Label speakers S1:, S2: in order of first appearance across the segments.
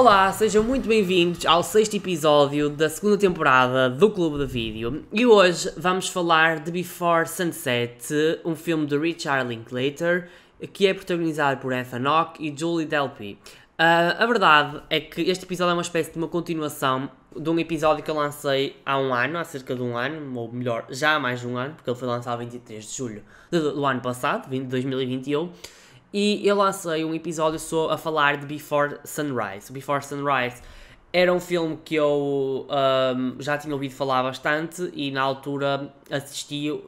S1: Olá, sejam muito bem-vindos ao sexto episódio da segunda temporada do Clube da Vídeo e hoje vamos falar de Before Sunset, um filme de Richard Linklater que é protagonizado por Ethan Hawke e Julie Delpy. A verdade é que este episódio é uma espécie de uma continuação de um episódio que eu lancei há um ano, há cerca de um ano, ou melhor, já há mais de um ano, porque ele foi lançado 23 de julho do ano passado, 2021. E eu lancei um episódio a falar de Before Sunrise. Before Sunrise era um filme que eu já tinha ouvido falar bastante e na altura assisti. Eu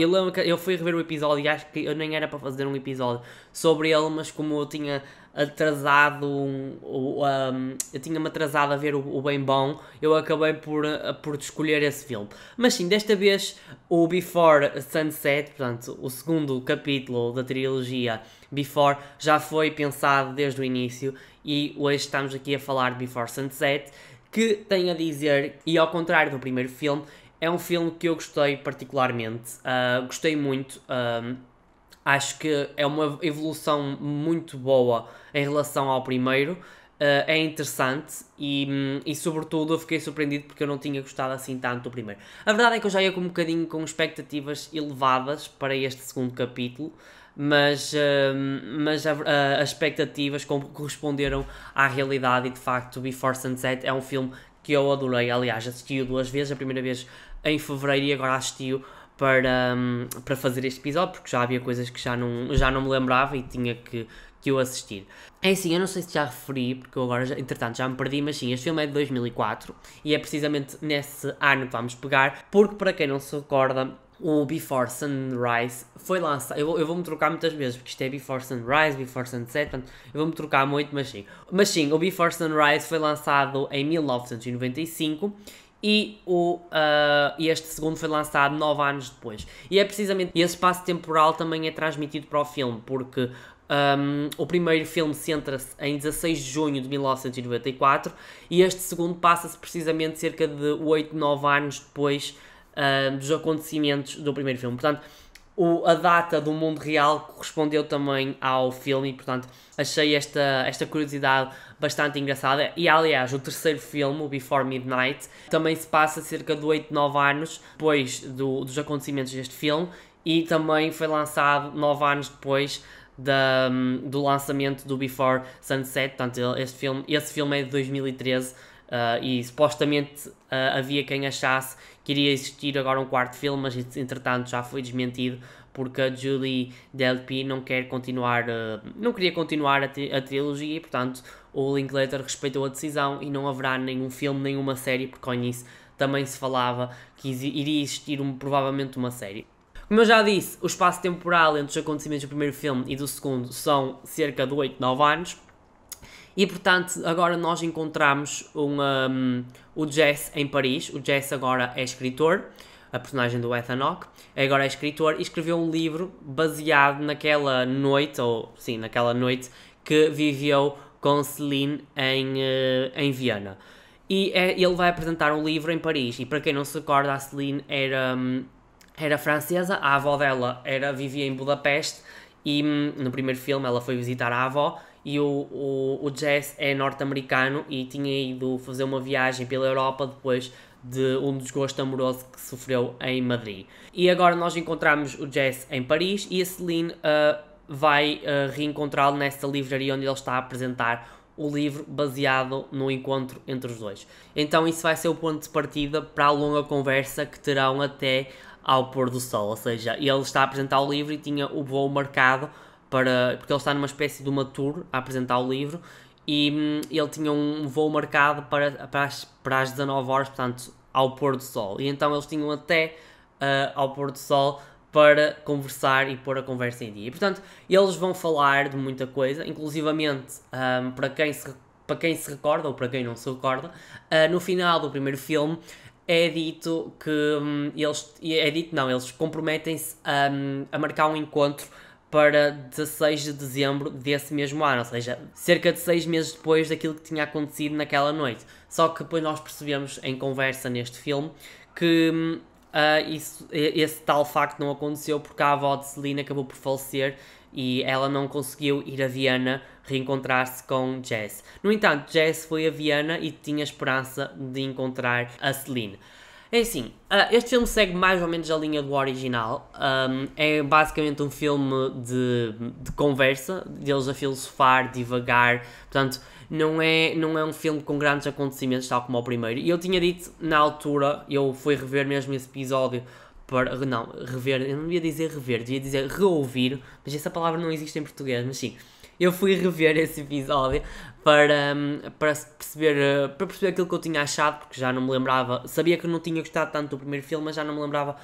S1: lembro que eu fui rever o episódio e acho que eu nem era para fazer um episódio sobre ele, mas como eu tinha atrasado, eu tinha-me atrasado a ver o Bem Bom, eu acabei por escolher esse filme. Mas sim, desta vez o Before Sunset, portanto, o segundo capítulo da trilogia Before, já foi pensado desde o início e hoje estamos aqui a falar de Before Sunset, que tem a dizer, e ao contrário do primeiro filme, é um filme que eu gostei particularmente, gostei muito. Acho que é uma evolução muito boa em relação ao primeiro, é interessante e sobretudo eu fiquei surpreendido porque eu não tinha gostado assim tanto do primeiro. A verdade é que eu já ia com um bocadinho com expectativas elevadas para este segundo capítulo, mas as expectativas corresponderam à realidade e de facto Before Sunset é um filme que eu adorei. Aliás, assisti-o duas vezes, a primeira vez em fevereiro e agora assisti-o para fazer este episódio, porque já havia coisas que já não me lembrava e tinha que o assistir. É assim, eu não sei se já referi, porque eu agora, entretanto, já me perdi, mas sim, este filme é de 2004 e é precisamente nesse ano que vamos pegar, porque para quem não se recorda, o Before Sunrise foi lançado. Eu vou-me trocar muitas vezes, porque isto é Before Sunrise, Before Sunset, portanto, eu vou-me trocar muito, mas sim. Mas sim, o Before Sunrise foi lançado em 1995 e este segundo foi lançado 9 anos depois. E é precisamente esse espaço temporal também é transmitido para o filme, porque o primeiro filme centra-se em 16 de junho de 1994 e este segundo passa-se precisamente cerca de 8, 9 anos depois dos acontecimentos do primeiro filme. Portanto, a data do mundo real correspondeu também ao filme e, portanto, achei esta curiosidade bastante engraçada. E, aliás, o terceiro filme, o Before Midnight, também se passa cerca de 8, 9 anos depois dos acontecimentos deste filme e também foi lançado 9 anos depois do lançamento do Before Sunset. Portanto, esse filme é de 2013 e supostamente havia quem achasse que iria existir agora um quarto filme, mas entretanto já foi desmentido porque a Julie Delpy não queria continuar a trilogia e portanto o Linklater respeitou a decisão e não haverá nenhum filme, nenhuma série, porque com isso também se falava que iria existir provavelmente uma série. Como eu já disse, o espaço temporal entre os acontecimentos do primeiro filme e do segundo são cerca de 8, 9 anos. E portanto, agora nós encontramos o Jess em Paris. O Jess agora é escritor, a personagem do Ethan Hawke, agora é escritor e escreveu um livro baseado naquela noite que viveu com Celine em Viena. E ele vai apresentar um livro em Paris. E para quem não se recorda, a Celine era francesa, a avó dela vivia em Budapeste e no primeiro filme ela foi visitar a avó. E o Jess é norte-americano e tinha ido fazer uma viagem pela Europa depois de um desgosto amoroso que sofreu em Madrid. E agora nós encontramos o Jess em Paris e a Celine vai reencontrá-lo nesta livraria onde ele está a apresentar o livro baseado no encontro entre os dois. Então isso vai ser o ponto de partida para a longa conversa que terão até ao pôr do sol. Ou seja, ele está a apresentar o livro e tinha o voo marcado porque ele está numa espécie de uma tour a apresentar o livro e ele tinha um voo marcado para as 19 horas, portanto, ao pôr do sol. E então eles tinham até ao pôr do sol para conversar e pôr a conversa em dia. E, portanto, eles vão falar de muita coisa, inclusivamente para quem se recorda ou para quem não se recorda, no final do primeiro filme é dito que eles comprometem-se a marcar um encontro para 16 de dezembro desse mesmo ano, ou seja, cerca de 6 meses depois daquilo que tinha acontecido naquela noite. Só que depois nós percebemos em conversa neste filme que esse tal facto não aconteceu porque a avó de Celine acabou por falecer e ela não conseguiu ir a Viena reencontrar-se com Jess. No entanto, Jess foi a Viena e tinha esperança de encontrar a Celine. É assim, este filme segue mais ou menos a linha do original. É basicamente um filme de conversa, deles a filosofar, divagar. Portanto, não é um filme com grandes acontecimentos, tal como o primeiro. E eu tinha dito na altura, eu fui rever mesmo esse episódio para. Não, rever, eu não ia dizer rever, devia dizer reouvir, mas essa palavra não existe em português, mas sim. Eu fui rever esse episódio para perceber aquilo que eu tinha achado, porque já não me lembrava, sabia que não tinha gostado tanto do primeiro filme, mas já não me lembrava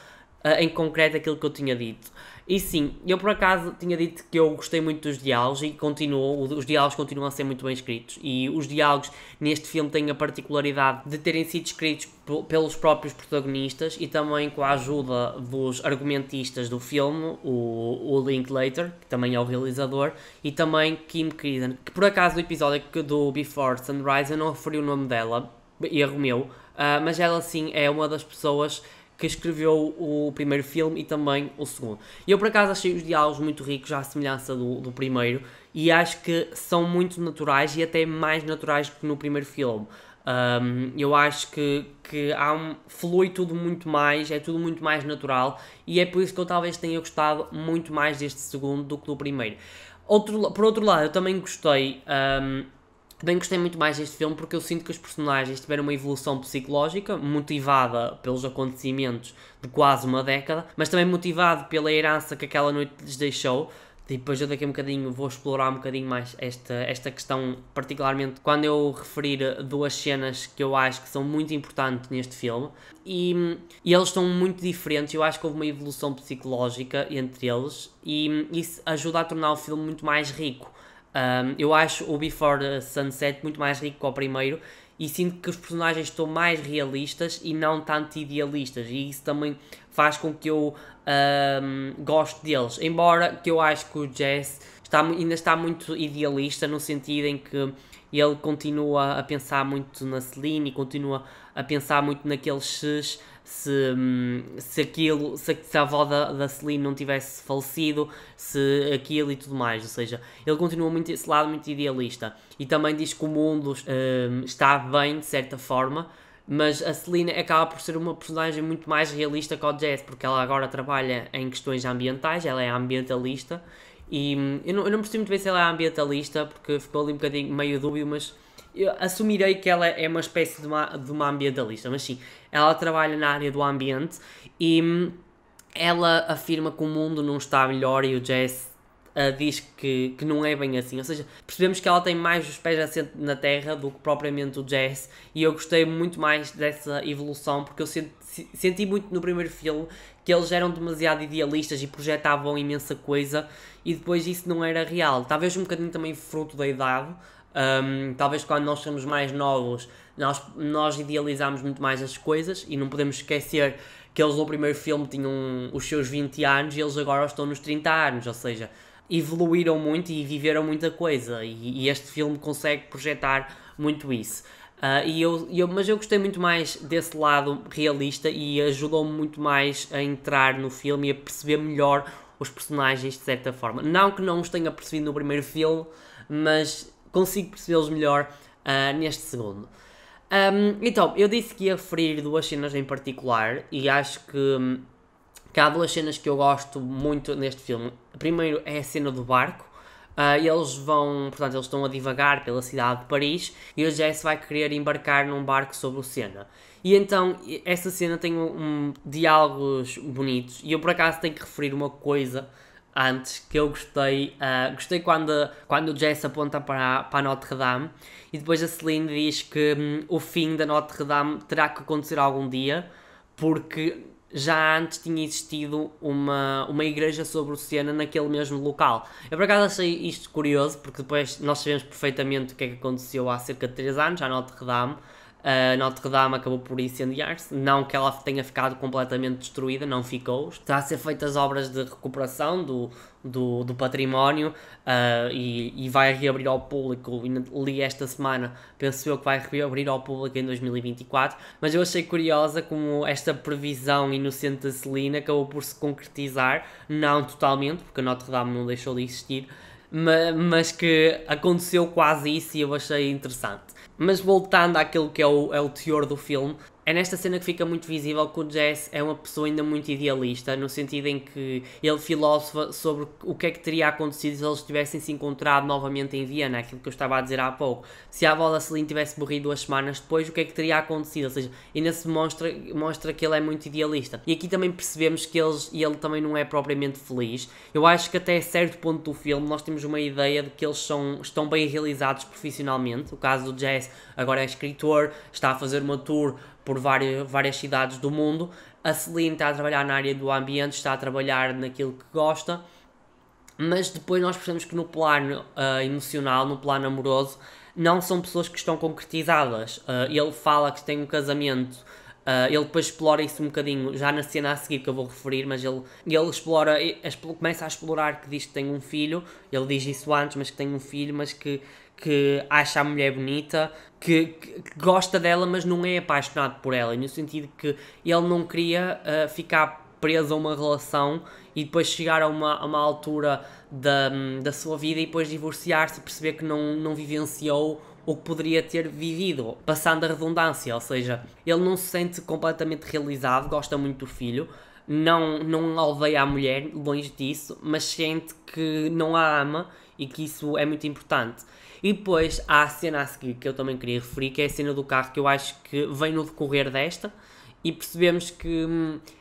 S1: em concreto aquilo que eu tinha dito. E sim, eu por acaso tinha dito que eu gostei muito dos diálogos e os diálogos continuam a ser muito bem escritos, e os diálogos neste filme têm a particularidade de terem sido escritos pelos próprios protagonistas e também com a ajuda dos argumentistas do filme, o Linklater, que também é o realizador, e também Kim Creedon, que por acaso no episódio do Before Sunrise eu não referi o nome dela, erro meu, mas ela sim é uma das pessoas que escreveu o primeiro filme e também o segundo. E eu por acaso achei os diálogos muito ricos, à semelhança do primeiro, e acho que são muito naturais e até mais naturais do que no primeiro filme. Eu acho que flui tudo muito mais, é tudo muito mais natural, e é por isso que eu talvez tenha gostado muito mais deste segundo do que do primeiro. Por outro lado, eu também gostei muito mais deste filme porque eu sinto que os personagens tiveram uma evolução psicológica motivada pelos acontecimentos de quase uma década, mas também motivado pela herança que aquela noite lhes deixou. E depois eu daqui a um bocadinho vou explorar um bocadinho mais esta questão, particularmente quando eu referir duas cenas que eu acho que são muito importantes neste filme, e eles estão muito diferentes. Eu acho que houve uma evolução psicológica entre eles e isso ajuda a tornar o filme muito mais rico. Eu acho o Before Sunset muito mais rico que o primeiro e sinto que os personagens estão mais realistas e não tanto idealistas, e isso também faz com que eu goste deles, embora que eu acho que o Jess ainda está muito idealista, no sentido em que ele continua a pensar muito na Celine e continua a pensar muito naqueles se a avó da Celine não tivesse falecido, se aquilo e tudo mais, ou seja, ele continua muito esse lado muito idealista, e também diz que o mundo está bem de certa forma, mas a Celine acaba por ser uma personagem muito mais realista que o Jess, porque ela agora trabalha em questões ambientais, ela é ambientalista, e eu não percebi muito bem se ela é ambientalista, porque ficou ali um bocadinho meio dúbio, mas eu assumirei que ela é uma espécie de uma ambientalista, mas sim, ela trabalha na área do ambiente e ela afirma que o mundo não está melhor, e o Jess diz que não é bem assim, ou seja, percebemos que ela tem mais os pés assentes na terra do que propriamente o Jess, e eu gostei muito mais dessa evolução, porque eu senti muito no primeiro filme que eles eram demasiado idealistas e projetavam imensa coisa, e depois isso não era real, talvez um bocadinho também fruto da idade. Talvez quando nós somos mais novos nós idealizamos muito mais as coisas, e não podemos esquecer que eles no primeiro filme tinham os seus 20 anos e eles agora estão nos 30 anos, ou seja, evoluíram muito e viveram muita coisa, e este filme consegue projetar muito isso. Mas eu gostei muito mais desse lado realista e ajudou-me muito mais a entrar no filme e a perceber melhor os personagens de certa forma. Não que não os tenha percebido no primeiro filme, mas consigo percebê-los melhor neste segundo. Então, eu disse que ia referir duas cenas em particular, e acho que há duas cenas que eu gosto muito neste filme. Primeiro é a cena do barco. Eles estão a divagar pela cidade de Paris e o Jess vai querer embarcar num barco sobre o Sena. E então, essa cena tem diálogos bonitos, e eu por acaso tenho que referir uma coisa antes, que eu gostei quando o Jess aponta para a Notre Dame, e depois a Celine diz que o fim da Notre Dame terá que acontecer algum dia, porque já antes tinha existido uma igreja sobre o Sena naquele mesmo local. Eu por acaso achei isto curioso, porque depois nós sabemos perfeitamente o que é que aconteceu há cerca de 3 anos à Notre Dame. A Notre Dame acabou por incendiar-se, não que ela tenha ficado completamente destruída, não ficou. Está a ser feitas obras de recuperação do património, e vai reabrir ao público. Li esta semana, penso eu que vai reabrir ao público em 2024, mas eu achei curiosa como esta previsão inocente da Celine acabou por se concretizar, não totalmente, porque a Notre Dame não deixou de existir, mas que aconteceu quase isso e eu achei interessante. Mas voltando àquilo que é o teor do filme, é nesta cena que fica muito visível que o Jesse é uma pessoa ainda muito idealista, no sentido em que ele filosofa sobre o que é que teria acontecido se eles tivessem se encontrado novamente em Viena, aquilo que eu estava a dizer há pouco. Se a avó da Celine tivesse morrido 2 semanas depois, o que é que teria acontecido? Ou seja, ainda se mostra que ele é muito idealista. E aqui também percebemos que ele também não é propriamente feliz. Eu acho que até certo ponto do filme nós temos uma ideia de que eles estão bem realizados profissionalmente. O caso do Jesse agora é escritor, está a fazer uma tour por várias cidades do mundo. A Celine está a trabalhar na área do ambiente, está a trabalhar naquilo que gosta, mas depois nós percebemos que no plano emocional, no plano amoroso, não são pessoas que estão concretizadas. Ele fala que tem um casamento, ele depois explora isso um bocadinho, já na cena a seguir que eu vou referir, mas ele começa a explorar que diz que tem um filho, ele diz isso antes, mas que tem um filho, mas que acha a mulher bonita, que gosta dela, mas não é apaixonado por ela, no sentido que ele não queria ficar preso a uma relação e depois chegar a uma altura da sua vida e depois divorciar-se e perceber que não vivenciou o que poderia ter vivido, passando a redundância, ou seja, ele não se sente completamente realizado, gosta muito do filho, não odeia a mulher, longe disso, mas sente que não a ama e que isso é muito importante. E depois há a cena a seguir que eu também queria referir, que é a cena do carro, que eu acho que vem no decorrer desta, e percebemos que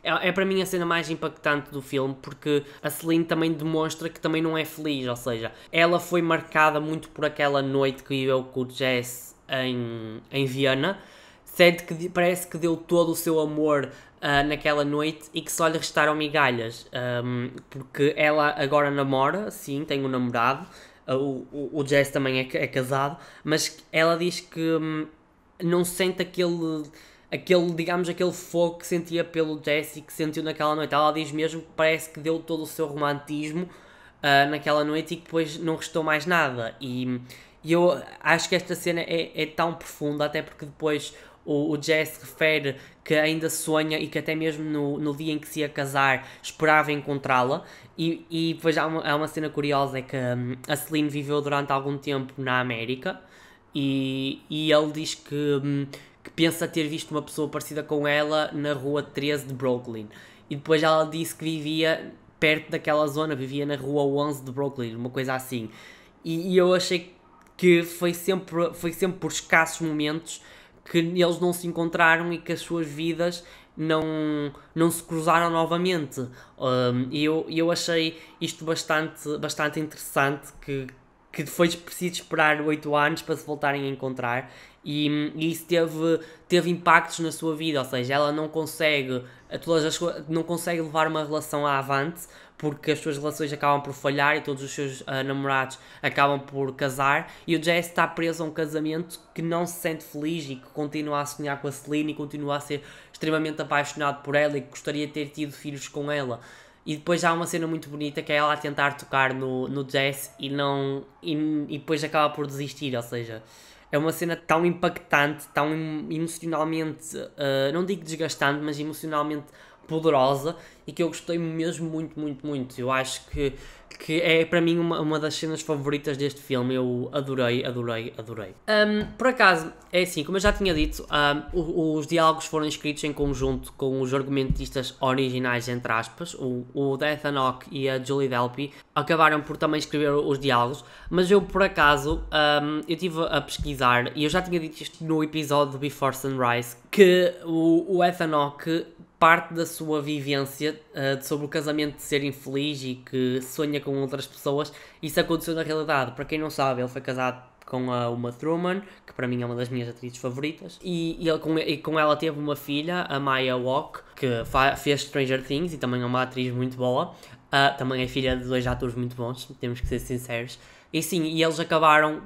S1: é para mim a cena mais impactante do filme, porque a Celine também demonstra que também não é feliz, ou seja, ela foi marcada muito por aquela noite que viveu com o Jesse em Viena, sente que parece que deu todo o seu amor naquela noite e que só lhe restaram migalhas, porque ela agora namora, sim, tem um namorado, o Jesse também é casado, mas ela diz que não sente digamos, aquele fogo que sentia pelo Jesse e que sentiu naquela noite. Ela diz mesmo que parece que deu todo o seu romantismo naquela noite e que depois não restou mais nada. E eu acho que esta cena é tão profunda, até porque depois o Jesse refere que ainda sonha e que até mesmo no dia em que se ia casar esperava encontrá-la. E depois há uma cena curiosa, é que a Celine viveu durante algum tempo na América e ele diz que pensa ter visto uma pessoa parecida com ela na rua 13 de Brooklyn. E depois ela disse que vivia perto daquela zona, vivia na rua 11 de Brooklyn, uma coisa assim. E eu achei que foi sempre por escassos momentos que eles não se encontraram e que as suas vidas não se cruzaram novamente. E eu achei isto bastante interessante, que foi preciso esperar 8 anos para se voltarem a encontrar, e isso teve impactos na sua vida, ou seja, ela não consegue levar uma relação avante porque as suas relações acabam por falhar e todos os seus namorados acabam por casar, e o Jesse está preso a um casamento que não se sente feliz e que continua a sonhar com a Celine e continua a ser extremamente apaixonado por ela e que gostaria de ter tido filhos com ela. E depois há uma cena muito bonita que é ela a tentar tocar no Jesse e depois acaba por desistir, ou seja, é uma cena tão impactante, tão emocionalmente, não digo desgastante, mas emocionalmente poderosa, e que eu gostei mesmo muito, muito, muito. Eu acho que é para mim uma das cenas favoritas deste filme. Eu adorei. Por acaso, é assim, como eu já tinha dito, os diálogos foram escritos em conjunto com os argumentistas originais, entre aspas. O Ethan Hawke e a Julie Delpy acabaram por também escrever os diálogos, mas eu, por acaso, eu estive a pesquisar, e eu já tinha dito isto no episódio de Before Sunrise, que o Ethan Hawke parte da sua vivência sobre o casamento de ser infeliz e que sonha com outras pessoas, isso aconteceu na realidade. Para quem não sabe, ele foi casado com a Uma Thurman, que para mim é uma das minhas atrizes favoritas, e com ela teve uma filha, a Maya Walke, que fez Stranger Things e também é uma atriz muito boa, também é filha de 2 atores muito bons, temos que ser sinceros. E sim, e eles acabaram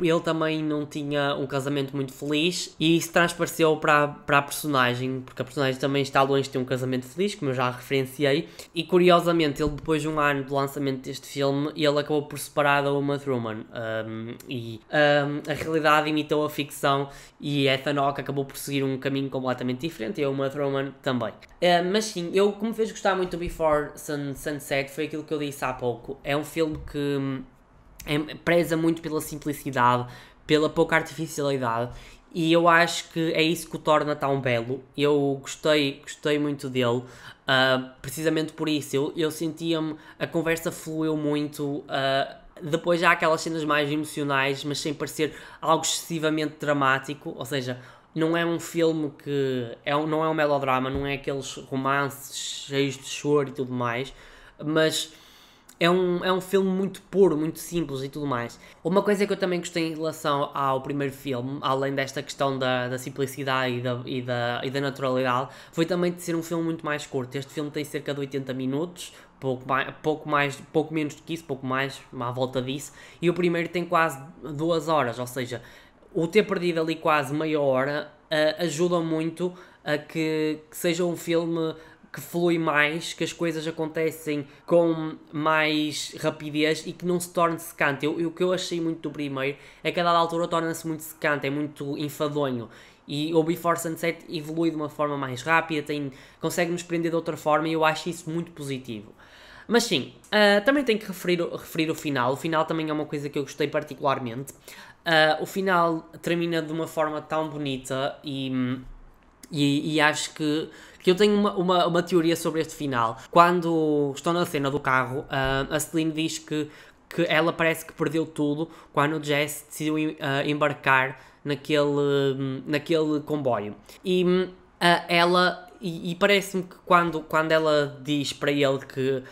S1: ele também não tinha um casamento muito feliz e isso transpareceu para a personagem, porque a personagem também está longe de ter um casamento feliz, como eu já referenciei, e curiosamente ele depois de um ano do lançamento deste filme, ele acabou por separar da Uma Thurman, a realidade imitou a ficção e Ethan Hawke acabou por seguir um caminho completamente diferente e a Uma Thurman também. Mas sim, que me fez gostar muito do Before Sunset foi aquilo que eu disse há pouco, é um filme que preza muito pela simplicidade, pela pouca artificialidade e eu acho que é isso que o torna tão belo. Eu gostei muito dele, precisamente por isso. Eu sentia-me, a conversa fluiu muito, depois já há aquelas cenas mais emocionais, mas sem parecer algo excessivamente dramático, ou seja, não é um filme que, não é um melodrama, não é aqueles romances cheios de choro e tudo mais, mas é um filme muito puro, muito simples e tudo mais. Uma coisa que eu também gostei em relação ao primeiro filme, além desta questão da simplicidade e da naturalidade, foi também de ser um filme muito mais curto. Este filme tem cerca de 80 minutos, pouco menos do que isso, pouco mais, à volta disso, e o primeiro tem quase 2 horas, ou seja, o ter perdido ali quase meia hora ajuda muito a que seja um filme que flui mais, que as coisas acontecem com mais rapidez e que não se torne secante. O que eu achei muito do primeiro é que a dada altura torna-se muito secante, é muito enfadonho. E o Before Sunset evolui de uma forma mais rápida, consegue nos prender de outra forma e eu acho isso muito positivo. Mas sim, também tenho que referir o final. O final também é uma coisa que eu gostei particularmente. O final termina de uma forma tão bonita e acho que eu tenho uma teoria sobre este final. Quando estão na cena do carro, a Celine diz que ela parece que perdeu tudo quando o Jess decidiu embarcar naquele comboio. E parece-me que quando ela diz para ele que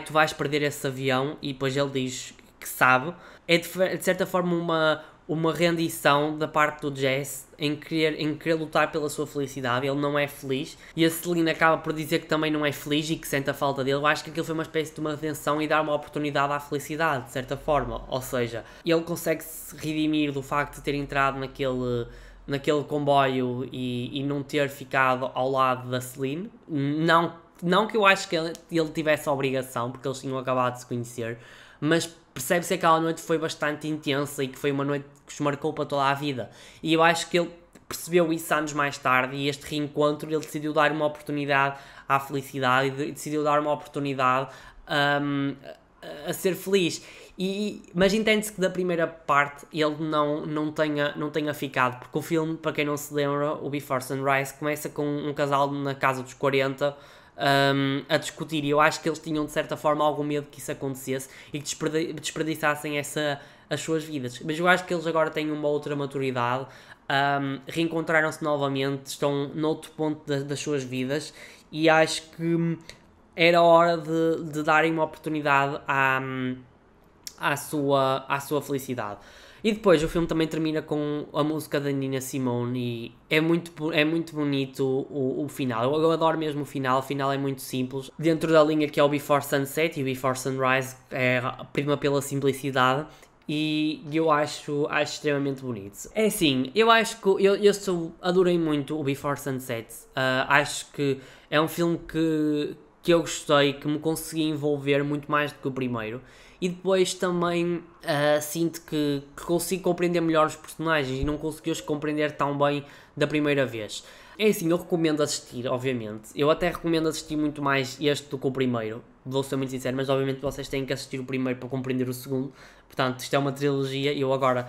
S1: tu vais perder esse avião, e depois ele diz que sabe, é de certa forma uma rendição da parte do Jess em querer lutar pela sua felicidade. Ele não é feliz e a Celine acaba por dizer que também não é feliz e que sente a falta dele. Eu acho que aquilo foi uma espécie de uma redenção e dar uma oportunidade à felicidade, de certa forma. Ou seja, ele consegue se redimir do facto de ter entrado naquele comboio e não ter ficado ao lado da Celine. Não que eu acho que ele tivesse a obrigação, porque eles tinham acabado de se conhecer, mas percebe-se que aquela noite foi bastante intensa e que foi uma noite que os marcou para toda a vida. E eu acho que ele percebeu isso anos mais tarde e este reencontro ele decidiu dar uma oportunidade à felicidade e decidiu dar uma oportunidade a ser feliz. Mas entende-se que da primeira parte ele não tenha ficado, porque o filme, para quem não se lembra, o Before Sunrise, começa com um casal na casa dos 40 a discutir, e eu acho que eles tinham de certa forma algum medo que isso acontecesse e que desperdiçassem as suas vidas. Mas eu acho que eles agora têm uma outra maturidade, reencontraram-se novamente, estão noutro ponto das suas vidas e acho que era hora de darem uma oportunidade à sua felicidade. E depois o filme também termina com a música da Nina Simone e é muito bonito o final. Eu adoro mesmo o final é muito simples. Dentro da linha que é o Before Sunset e o Before Sunrise, prima pela simplicidade e eu acho extremamente bonito. É assim, eu acho que adorei muito o Before Sunset. Acho que é um filme que eu gostei, que me consegui envolver muito mais do que o primeiro. E depois também sinto que consigo compreender melhor os personagens e não consegui-os compreender tão bem da primeira vez. É assim, eu recomendo assistir, obviamente. Eu até recomendo assistir muito mais este do que o primeiro. Vou ser muito sincero, mas obviamente vocês têm que assistir o primeiro para compreender o segundo. Portanto, isto é uma trilogia e eu agora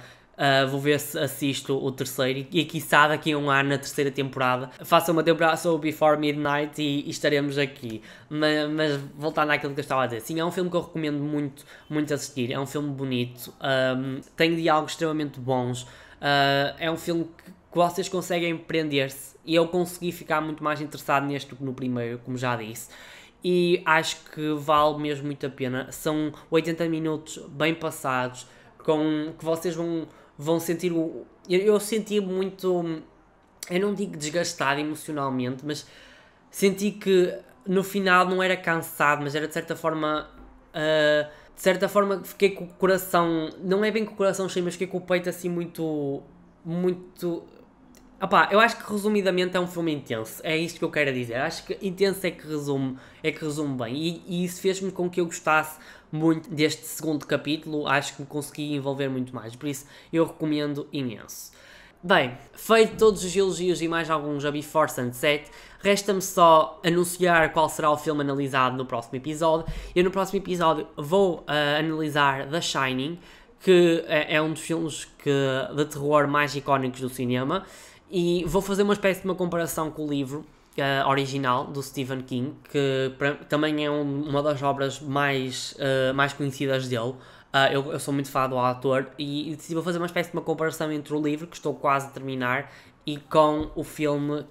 S1: vou ver se assisto o terceiro e quiçá daqui a um ano, na terceira temporada, faça uma temporada sobre Before Midnight e estaremos aqui. Mas voltando àquilo que eu estava a dizer, sim, é um filme que eu recomendo muito, muito assistir. É um filme bonito, tem diálogos extremamente bons, é um filme que vocês conseguem prender-se e eu consegui ficar muito mais interessado neste do que no primeiro, como já disse. E acho que vale mesmo muito a pena. São 80 minutos bem passados, que vocês vão sentir eu senti muito, eu não digo desgastado emocionalmente, mas senti que no final não era cansado, mas era de certa forma de certa forma fiquei com o coração, não é bem com o coração cheio, mas fiquei com o peito assim muito... Opá, eu acho que resumidamente é um filme intenso, é isto que eu quero dizer. Acho que intenso é que resume bem, e isso fez-me com que eu gostasse muito deste segundo capítulo. Acho que me consegui envolver muito mais, por isso eu recomendo imenso. Bem, feito todos os elogios e mais alguns a Before Sunset, resta-me só anunciar qual será o filme analisado no próximo episódio. Eu no próximo episódio vou analisar The Shining, que é um dos filmes de terror mais icónicos do cinema, e vou fazer uma espécie de uma comparação com o livro original do Stephen King, que também é uma das obras mais conhecidas dele. Eu sou muito fã do autor e vou fazer uma espécie de uma comparação entre o livro, que estou quase a terminar, e com o filme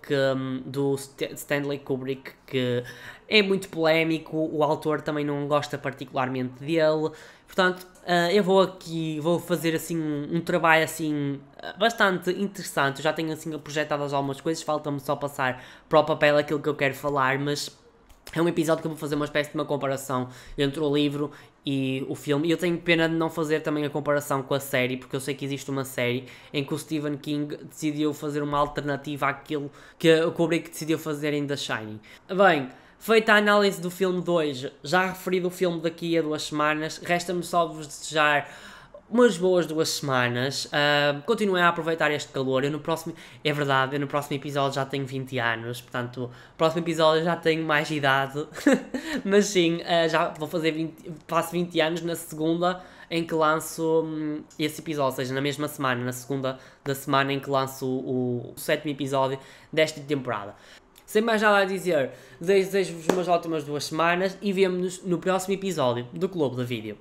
S1: do Stanley Kubrick, que é muito polémico, o autor também não gosta particularmente dele. Portanto, eu vou fazer assim um trabalho assim bastante interessante. Eu já tenho assim projetadas algumas coisas, falta-me só passar para o papel aquilo que eu quero falar, mas é um episódio que eu vou fazer uma espécie de uma comparação entre o livro e o filme. E eu tenho pena de não fazer também a comparação com a série, porque eu sei que existe uma série em que o Stephen King decidiu fazer uma alternativa àquilo que o Kubrick decidiu fazer em The Shining. Bem, feita a análise do filme de hoje, já referi do filme daqui a 2 semanas, resta-me só vos desejar umas boas 2 semanas. Continuem a aproveitar este calor. É verdade, eu no próximo episódio já tenho 20 anos, portanto, no próximo episódio já tenho mais idade. Mas sim, já vou fazer faço 20 anos na segunda em que lanço esse episódio, ou seja, na mesma semana, na segunda da semana em que lanço o 7º episódio desta temporada. Sem mais nada a dizer, desejo-vos umas ótimas 2 semanas e vemo-nos no próximo episódio do Clube da Vídeo.